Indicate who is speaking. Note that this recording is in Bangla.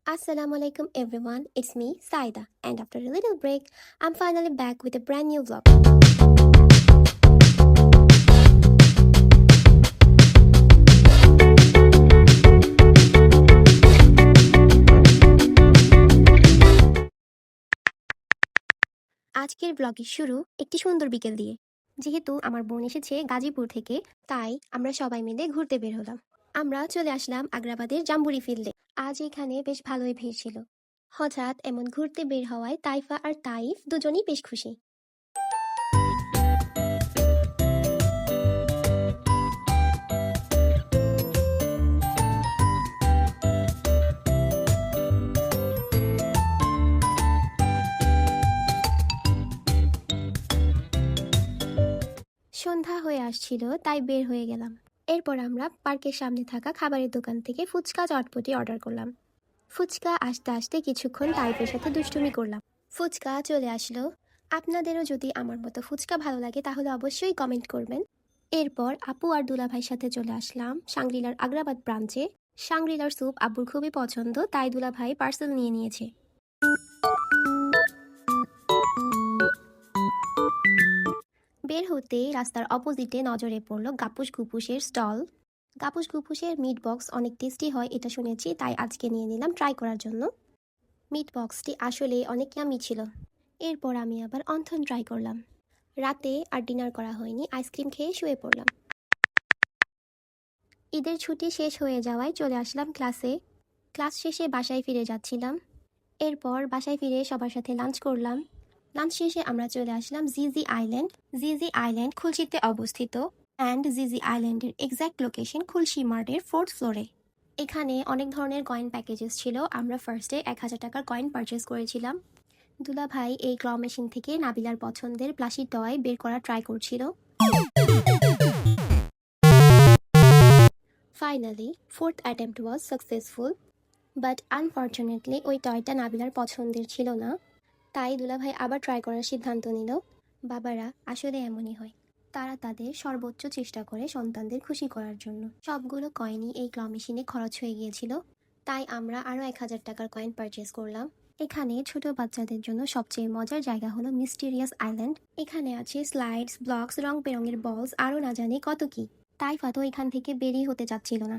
Speaker 1: Assalamu alaikum everyone, it's me Saida, and after a little break, I'm finally back with a brand new vlog. আজকের ব্লগের শুরু একটি সুন্দর বিকেল দিয়ে। যেহেতু আমার বোন এসেছে গাজীপুর থেকে, তাই আমরা সবাই মিলে ঘুরতে বের হলাম। আমরা চলে আসলাম আগ্রাবাদের জাম্বুরি ফিল্ডে। আজ এখানে বেশ ভালোই ভিড় ছিল। হঠাৎ এমন ঘুরতে বের হওয়ায় তাইফা আর তাইফ দুজনেই বেশ খুশি। সন্ধ্যা হয়ে আসছিল, তাই বের হয়ে গেলাম। এরপর আমরা পার্কের সামনে থাকা খাবারের দোকান থেকে ফুচকা চটপটি অর্ডার করলাম। ফুচকা আসতে আসতে কিছুক্ষণ তাইফের সাথে দুষ্টুমি করলাম। ফুচকা চলে আসলো। আপনাদেরও যদি আমার মতো ফুচকা ভালো লাগে তাহলে অবশ্যই কমেন্ট করবেন। এরপর আপু আর দুলাভাইয়ের সাথে চলে আসলাম শাংরিলার আগ্রাবাদ ব্রাঞ্চে। শাংরিলার স্যুপ আব্বুর খুবই পছন্দ, তাই দুলাভাই পার্সেল নিয়ে নিয়েছে। বের হতেই রাস্তার অপোজিটে নজরে পড়ল গাপুস গুপুসের স্টল। গাপুস গুপুসের মিট বক্স অনেক টেস্টি হয় এটা শুনেছি, তাই আজকে নিয়ে নিলাম ট্রাই করার জন্য। মিট বক্সটি আসলে অনেক ইয়ামি ছিল। এরপর আমি আবার অন্থন ট্রাই করলাম। রাতে আর ডিনার করা হয়নি, আইসক্রিম খেয়ে শুয়ে পড়লাম। ঈদের ছুটি শেষ হয়ে যাওয়ায় চলে আসলাম ক্লাসে। ক্লাস শেষে বাসায় ফিরে যাচ্ছিলাম। এরপর বাসায় ফিরে সবার সাথে লাঞ্চ করলাম। লাঞ্চ শেষে আমরা চলে আসলাম জিজি আইল্যান্ড। জিজি আইল্যান্ড খুলশিতে অবস্থিত, অ্যান্ড জিজি আইল্যান্ডের এক্স্যাক্ট লোকেশন খুলশি মার্টের 4th ফ্লোরে। এখানে অনেক ধরনের কয়েন প্যাকেজেস ছিল। আমরা ফার্স্টে 1000 টাকার কয়েন পারচেস করেছিলাম। দুলাভাই এই ক্ল মেশিন থেকে নাবিলার পছন্দের প্লাসি টয় বের করা ট্রাই করছিল। Finally 4th attempt was successful, but unfortunately ওই টয়টা নাবিলার পছন্দের ছিল না। তাই দুলাভাই আবার ট্রাই করার সিদ্ধান্ত নিল। বাবারা আসলে এমনই হয়, তারা তাদের সর্বোচ্চ চেষ্টা করে সন্তানদের খুশি করার জন্য। সবগুলো কয়েনই এই ক্ল মেশিনে খরচ হয়ে গিয়েছিল, তাই আমরা আরও 1000 টাকার কয়েন পারচেস করলাম। এখানে ছোট বাচ্চাদের জন্য সবচেয়ে মজার জায়গা হলো মিস্টিরিয়াস আইল্যান্ড। এখানে আছে স্লাইডস, ব্লকস, রং বেরঙের বলস, আরও না জানি কত কি। তাই ফাতো এখান থেকে বেরিয়ে হতে চাচ্ছিল না।